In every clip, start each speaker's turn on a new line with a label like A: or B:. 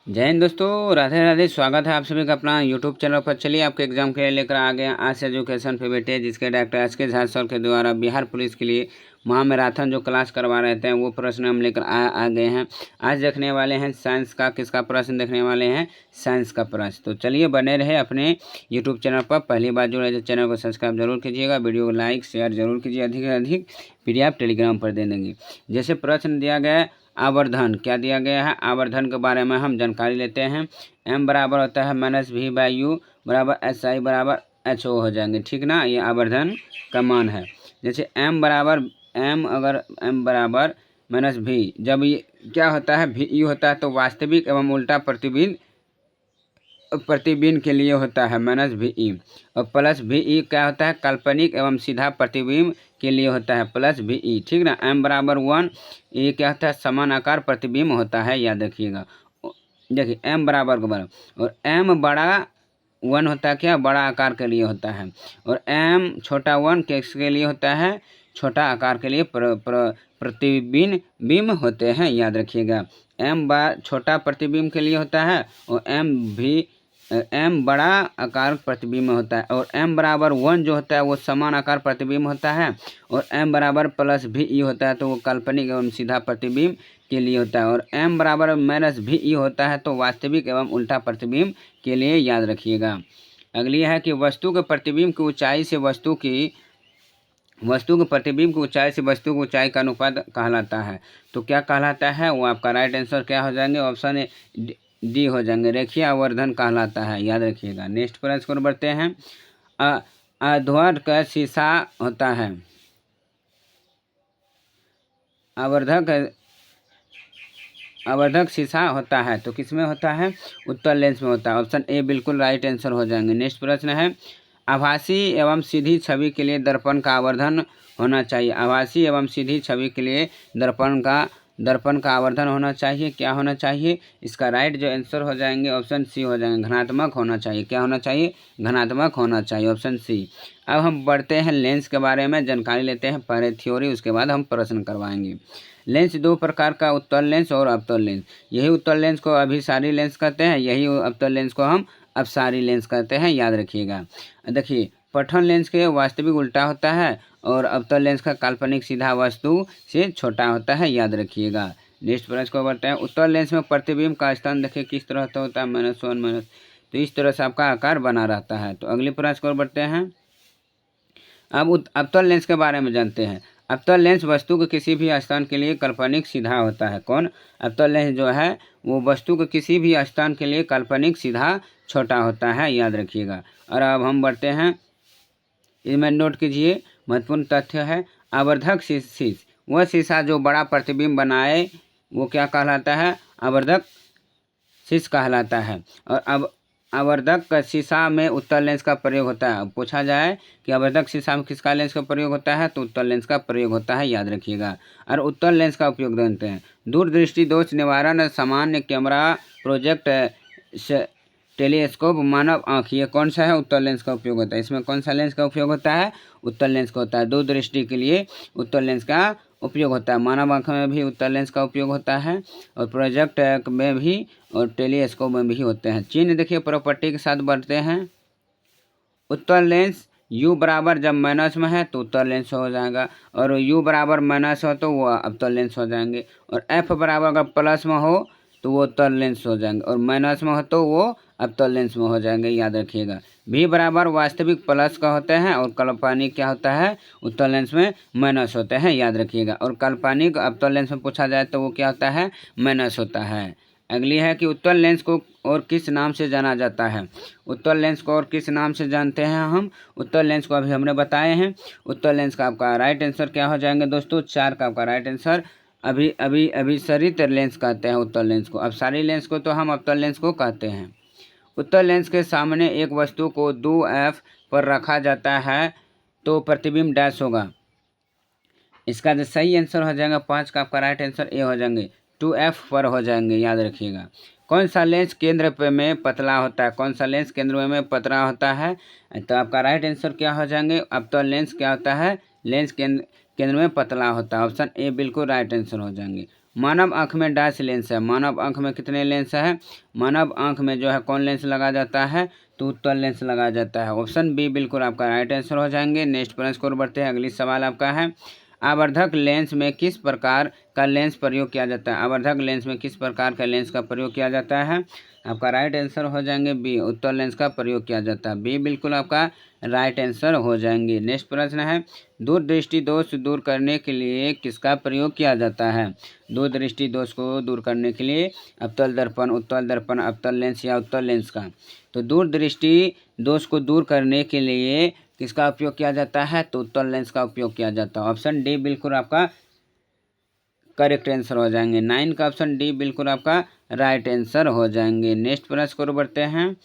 A: जय हिंद दोस्तों, राधे राधे। स्वागत है आप सभी का अपना यूट्यूब चैनल पर। चलिए आपके एग्जाम के लिए लेकर आ गए आज से एजुकेशन पे बेटे, जिसके डायरेक्टर एस.के. झा सर के द्वारा बिहार पुलिस के लिए महामैराथन जो क्लास करवा रहे थे वो प्रश्न हम लेकर आ गए हैं। आज देखने वाले हैं साइंस का। किसका प्रश्न देखने वाले हैं? साइंस का प्रश्न। तो चलिए बने रहे अपने यूट्यूब चैनल पर। पहली बार जुड़े तो चैनल को सब्सक्राइब जरूर कीजिएगा, वीडियो को लाइक शेयर जरूर कीजिए। अधिक से अधिक PDF टेलीग्राम पर दे देंगे। जैसे प्रश्न दिया गया है आवर्धन, क्या दिया गया है? आवर्धन के बारे में हम जानकारी लेते हैं। m बराबर होता है -v/u बराबर SI बराबर HO हो जाएंगे, ठीक ना। ये आवर्धन का मान है। जैसे m बराबर अगर m बराबर -v, जब ये क्या होता है VE होता है तो वास्तविक एवं उल्टा प्रतिबिंब के लिए होता है -VE, और +VE क्या होता है? काल्पनिक एवं सीधा प्रतिबिंब के लिए होता है +VE, ठीक ना। m बराबर 1, ये क्या होता है? समान आकार प्रतिबिंब होता है, याद रखिएगा। देखिए m बराबर के बराबर, और m बड़ा 1 होता है क्या? बड़ा आकार के लिए होता है, और m छोटा 1 किसके लिए होता है? छोटा आकार के लिए प्रतिबिंब होते हैं, याद रखिएगा। m छोटा प्रतिबिंब के लिए होता है, और m बड़ा आकार प्रतिबिंब होता है, और m बराबर 1 जो होता है वो समान आकार प्रतिबिंब होता है, और m बराबर +VE होता है तो वो काल्पनिक एवं सीधा प्रतिबिंब के लिए होता है, और m बराबर -VE होता है तो वास्तविक एवं उल्टा प्रतिबिंब के लिए, याद रखिएगा। अगली है कि वस्तु के प्रतिबिंब की ऊंचाई से वस्तु के प्रतिबिंब की ऊंचाई से वस्तु की ऊंचाई का अनुपात कहलाता है। तो क्या कहलाता है? वो आपका राइट आंसर क्या हो जाएंगे? ऑप्शन ए डी हो जाएंगे, रेखीय आवर्धन कहलाता है, याद रखिएगा। नेक्स्ट प्रश्न को बढ़ते हैं। आवर्धक का शीशा होता है, आवर्धक शीशा होता है तो किस में होता है? उत्तल लेंस में होता है। ऑप्शन ए बिल्कुल राइट आंसर हो जाएंगे। नेक्स्ट प्रश्न है, आभासी एवं सीधी छवि के लिए दर्पण का आवर्धन होना चाहिए। आभासी एवं सीधी छवि के लिए दर्पण का आवर्धन होना चाहिए। क्या होना चाहिए? इसका राइट जो आंसर हो जाएंगे ऑप्शन सी हो जाएंगे, धनात्मक होना चाहिए। क्या होना चाहिए? धनात्मक होना चाहिए, ऑप्शन सी। अब हम बढ़ते हैं लेंस के बारे में जानकारी लेते हैं, पहले थ्योरी उसके बाद हम प्रश्न करवाएंगे। लेंस दो प्रकार का, उत्तल लेंस और अवतल लेंस। यही उत्तल लेंस को अभिसारी लेंस कहते हैं, यही अवतल लेंस को हम अपसारी लेंस कहते हैं, याद रखिएगा। देखिए पठन लेंस के वास्तविक उल्टा होता है, और अवतल लेंस का काल्पनिक सीधा वस्तु से छोटा होता है, याद रखिएगा। नेक्स्ट प्रश्न को बढ़ते हैं। उत्तल लेंस में प्रतिबिंब का स्थान देखिए किस तरह से होता है? -1 तो इस तरह से आपका आकार बना रहता है। तो अगले प्रश्न को बढ़ते हैं। अब अवतल लेंस के बारे में जानते हैं। अवतल लेंस वस्तु के किसी भी स्थान के लिए काल्पनिक सीधा होता है। कौन? अवतल लेंस जो है वो वस्तु के किसी भी स्थान के लिए काल्पनिक सीधा छोटा होता है, याद रखिएगा। और अब हम बढ़ते हैं, इसमें नोट कीजिए, महत्वपूर्ण तथ्य है। आवर्धक शीश, वह शीशा जो बड़ा प्रतिबिंब बनाए वो क्या कहलाता है? आवर्धक शीश कहलाता है। और अब आवर्धक शीशा में उत्तल लेंस का प्रयोग होता है। पूछा जाए कि आवर्धक शीशा में किसका लेंस का प्रयोग होता है, तो उत्तल लेंस का प्रयोग होता है, याद रखिएगा। और उत्तल लेंस का उपयोग जानते हैं। दूरदृष्टि दोष निवारण, सामान्य कैमरा, प्रोजेक्ट, टेलीस्कोप, मानव आँख, ये कौन सा है? उत्तल लेंस का उपयोग होता है। इसमें कौन सा लेंस का उपयोग होता है? उत्तल लेंस का होता है। दूरदृष्टि के लिए उत्तल लेंस का उपयोग होता है। मानव आँख में भी उत्तल लेंस का उपयोग होता है, और प्रोजेक्ट में भी, और टेलीस्कोप में भी होते हैं। चिन्ह देखिए प्रॉपर्टी के साथ बढ़ते हैं। उत्तल लेंस U बराबर जब माइनस में है तो उत्तल लेंस हो जाएगा, और U बराबर माइनस हो तो वो अवतल लेंस हो जाएंगे, और F बराबर अगर प्लस में हो तो वो उत्तल लेंस हो जाएंगे, और माइनस में हो तो वो अवतल लेंस में हो जाएंगे, याद रखिएगा। V बराबर वास्तविक प्लस का होते हैं, और काल्पनिक क्या होता है? उत्तल लेंस में माइनस होते हैं, याद रखिएगा। और काल्पनिक अवतल लेंस में पूछा जाए तो वो क्या होता है? माइनस होता है। अगली है कि उत्तल लेंस को और किस नाम से जाना जाता है? उत्तल लेंस को और किस नाम से जानते हैं हम? उत्तल लेंस को अभी हमने बताए हैं। उत्तल लेंस का आपका राइट आंसर क्या हो जाएंगे दोस्तों? 4 का आपका राइट आंसर अभिसरित लेंस कहते हैं उत्तल लेंस को। अपसारी लेंस को तो हम अवतल लेंस को कहते हैं। उत्तल लेंस के सामने एक वस्तु को 2f पर रखा जाता है तो प्रतिबिंब डैश होगा। इसका जो सही आंसर हो जाएगा 5 का आपका राइट आंसर ए हो जाएंगे, 2f पर हो जाएंगे, याद रखिएगा। कौन सा लेंस केंद्र पे में पतला होता है? कौन सा लेंस केंद्र में पतला होता है? तो आपका राइट आंसर क्या हो जाएंगे? अब तो लेंस क्या होता है? लेंस केंद्र में पतला होता है। ऑप्शन ए बिल्कुल राइट आंसर हो जाएंगे। मानव आँख में डैश लेंस है, मानव आँख में कितने लेंस है, मानव आँख में जो है कौन लेंस लगा जाता है, तो उत्तल लेंस लगाया जाता है। ऑप्शन बी बिल्कुल आपका राइट आंसर हो जाएंगे। नेक्स्ट प्रश्न की ओर बढ़ते हैं। अगली सवाल आपका है, आवर्धक लेंस में किस प्रकार का लेंस प्रयोग किया जाता है, आवर्धक लेंस में किस प्रकार का लेंस का प्रयोग किया जाता है, आपका राइट आंसर हो जाएंगे बी, उत्तल लेंस का प्रयोग किया जाता है। बी बिल्कुल आपका राइट आंसर हो जाएंगे। नेक्स्ट प्रश्न है, दूरदृष्टि दोष दूर करने के लिए किसका प्रयोग किया जाता है, दूरदृष्टि दोष को दूर करने के लिए अवतल दर्पण, उत्तल दर्पण, अवतल लेंस या उत्तल लेंस का। तो दूरदृष्टि दोष को दूर करने के लिए किसका उपयोग किया जाता है, तो उत्तल लेंस का उपयोग किया जाता है। ऑप्शन डी बिल्कुल आपका करेक्ट आंसर हो जाएंगे। 9 का ऑप्शन डी बिल्कुल आपका राइट आंसर हो जाएंगे। नेक्स्ट प्रश्न को बढ़ते हैं,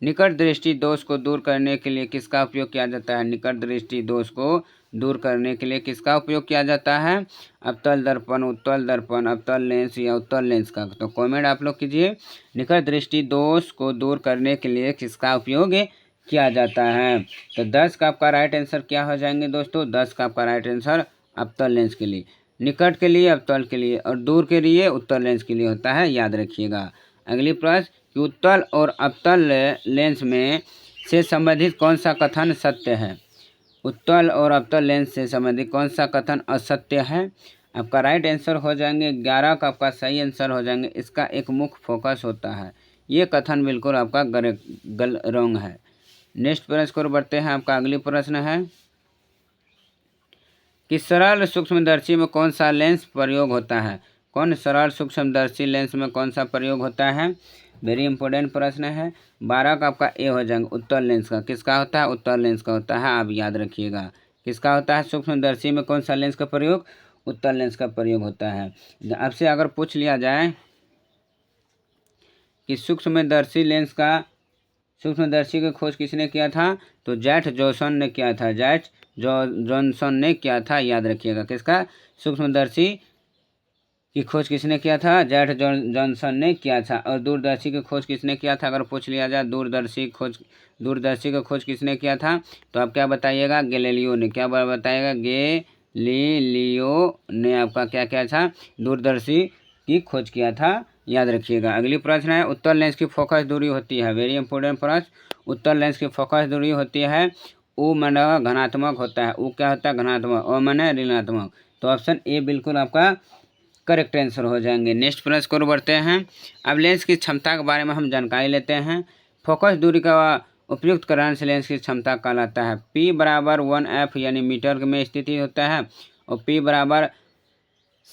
A: निकट दृष्टि दोष को दूर करने के लिए किसका उपयोग किया जाता है, निकट दृष्टि दोष को दूर करने के लिए किसका उपयोग किया जाता है, अवतल दर्पण, उत्तल दर्पण, अवतल लेंस या उत्तल लेंस का। तो कमेंट आप लोग कीजिए, निकट दृष्टि दोष को दूर करने के लिए किसका उपयोग किया जाता है। तो 10 का आपका राइट आंसर क्या हो जाएंगे दोस्तों, 10 का आपका राइट आंसर अवतल लेंस के लिए, निकट के लिए अवतल के लिए और दूर के लिए उत्तल लेंस के लिए होता है, याद रखिएगा। अगली प्रश्न कि उत्तल और अवतल लेंस में से संबंधित कौन सा कथन सत्य है, उत्तल और अवतल लेंस से संबंधित कौन सा कथन असत्य है, आपका राइट आंसर हो जाएंगे 11 का आपका सही आंसर हो जाएंगे, इसका एक मुख्य फोकस होता है, ये कथन बिल्कुल आपका रॉन्ग है। नेक्स्ट प्रश्न को बढ़ते हैं। आपका अगली प्रश्न है कि सरल सूक्ष्मदर्शी में कौन सा लेंस प्रयोग होता है, कौन सरल सूक्ष्मदर्शी लेंस में कौन सा प्रयोग होता है, वेरी इंपॉर्टेंट प्रश्न है। 12 का आपका ए हो जाएगा, उत्तल लेंस का। किसका होता है, उत्तल लेंस का होता है, आप याद रखिएगा। किसका होता है, सूक्ष्मदर्शी में कौन सा लेंस का प्रयोग, उत्तल लेंस का प्रयोग होता है। आपसे अगर पूछ लिया जाए कि सूक्ष्मदर्शी की खोज किसने किया था, तो जैठ जॉनसन ने किया था, जैठ जॉनसन ने किया था, याद रखिएगा। किसका, सूक्ष्मदर्शी की खोज किसने किया था, जैठ जॉनसन ने किया था। और दूरदर्शी की खोज किसने किया था, अगर पूछ लिया जाए दूरदर्शी की खोज किसने किया था, तो आप क्या बताइएगा, गैलीलियो ने। क्या बताइएगा, गैलीलियो ने आपका क्या किया था, दूरदर्शी की खोज किया था, याद रखिएगा। अगली प्रश्न है, उत्तल लेंस की फोकस दूरी होती है, वेरी इंपॉर्टेंट प्रश्न। उत्तल लेंस की फोकस दूरी होती है, ओ माने घनात्मक होता है, ओ क्या होता है, घनात्मक, ओ माने ऋणात्मक। तो ऑप्शन ए बिल्कुल आपका करेक्ट आंसर हो जाएंगे। नेक्स्ट प्रश्न को बढ़ते हैं। अब लेंस की क्षमता के बारे में हम जानकारी लेते हैं। फोकस दूरी का उपयुक्त कारण से लेंस की क्षमता कहलाता है। P बराबर 1F यानी मीटर में स्थिति होता है, और P बराबर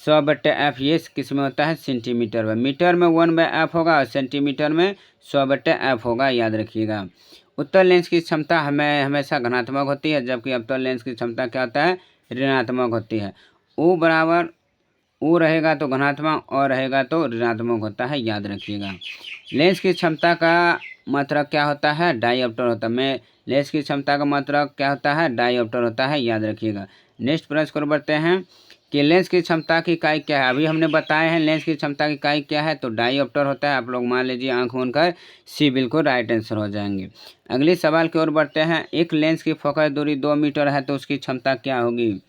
A: 100/F ये किस में होता है, सेंटीमीटर में। मीटर में 1/F होगा और सेंटीमीटर में 100/F होगा, याद रखिएगा। उत्तल लेंस की क्षमता हमेशा धनात्मक होती है, जबकि अवतल लेंस की क्षमता क्या होता है, ऋणात्मक होती है। O बराबर ओ रहेगा तो धनात्मक और रहेगा तो ऋणात्मक होता है, याद रखिएगा। लेंस की क्षमता का मात्रक क्या होता है, डायऑप्टर होता है। में लेंस की क्षमता का मात्रक क्या होता है, डायऑप्टर होता है, याद रखिएगा। नेक्स्ट प्रश्न को बढ़ते हैं कि लेंस की क्षमता की इकाई क्या है। अभी हमने बताए हैं लेंस की क्षमता की इकाई क्या है, तो डायऑप्टर होता है। आप लोग मान लीजिए आंख मूंद कर सी बिल्कुल राइट आंसर हो जाएंगे। अगले सवाल की ओर बढ़ते हैं। एक लेंस की फोकस दूरी 2 मीटर है तो उसकी क्षमता क्या होगी,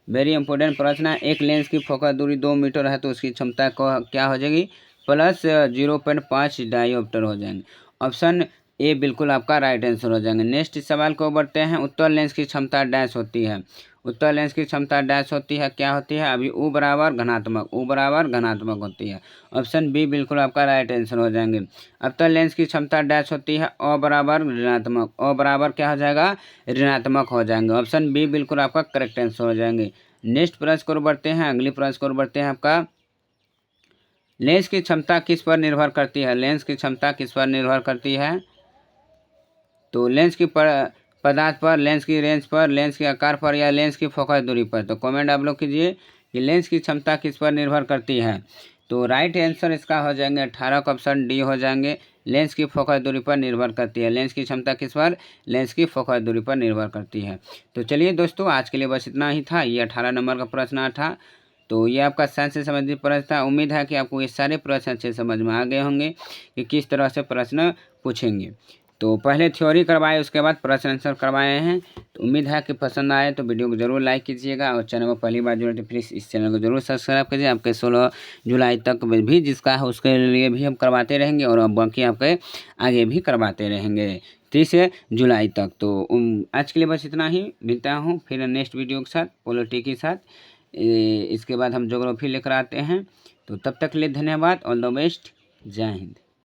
A: वेरी इंपॉर्टेंट प्रश्न है। एक लेंस की फोकस दूरी 2 मीटर है तो उसकी क्षमता क्या हो जाएगी, प्लस 0.5 डायऑप्टर हो जाएंगे। ऑप्शन ए बिल्कुल आपका राइट आंसर हो जाएंगे। नेक्स्ट सवाल को बढ़ते हैं। उत्तल लेंस की क्षमता डैश होती है, उत्तल लेंस की क्षमता डैश होती है, क्या होती है, अभी U बराबर घनात्मक होती है। ऑप्शन बी बिल्कुल आपका राइट आंसर हो जाएंगे। अवतल लेंस की क्षमता डैश होती है, अ बराबर ऋणात्मक, अ बराबर क्या हो जाएगा, ऋणात्मक हो जाएंगे। ऑप्शन बी बिल्कुल आपका करेक्ट आंसर हो जाएंगे। नेक्स्ट प्रश्न को बढ़ते हैं। अगली प्रश्न को बढ़ते हैं। आपका लेंस की क्षमता किस पर निर्भर करती है, लेंस की क्षमता किस पर निर्भर करती है, तो लेंस की पदार्थ पर, लेंस की रेंज पर, लेंस के आकार पर, या लेंस की फोकस दूरी पर। तो कमेंट आप लोग कीजिए कि लेंस की क्षमता किस पर निर्भर करती है। तो राइट आंसर इसका हो जाएंगे 18 का ऑप्शन डी हो जाएंगे, लेंस की फोकस दूरी पर निर्भर करती है। लेंस की क्षमता किस पर, लेंस की फोकस दूरी पर निर्भर करती है। तो चलिए दोस्तों, आज के लिए बस इतना ही था। ये 18 नंबर का प्रश्न था। तो ये आपका साइंस से संबंधित प्रश्न था। उम्मीद है कि आपको ये सारे प्रश्न अच्छे समझ में आ गए होंगे कि किस तरह से प्रश्न पूछेंगे। तो पहले थ्योरी करवाए, उसके बाद प्रश्न आंसर करवाए हैं। तो उम्मीद है कि पसंद आए तो वीडियो को जरूर लाइक कीजिएगा, और चैनल को पहली बार जुड़े तो प्लीज़ इस चैनल को जरूर सब्सक्राइब कीजिए। आपके 16 जुलाई तक भी जिसका है उसके लिए भी हम करवाते रहेंगे, और अब बाकी आपके आगे भी करवाते रहेंगे 30 जुलाई तक। तो आज के लिए बस इतना ही, मिलता हूँ फिर नेक्स्ट वीडियो के साथ, पॉलिटी के साथ। इसके बाद हम ज्योग्राफी लेकर आते हैं। तो तब तक के लिए धन्यवाद, ऑल द बेस्ट, जय हिंद।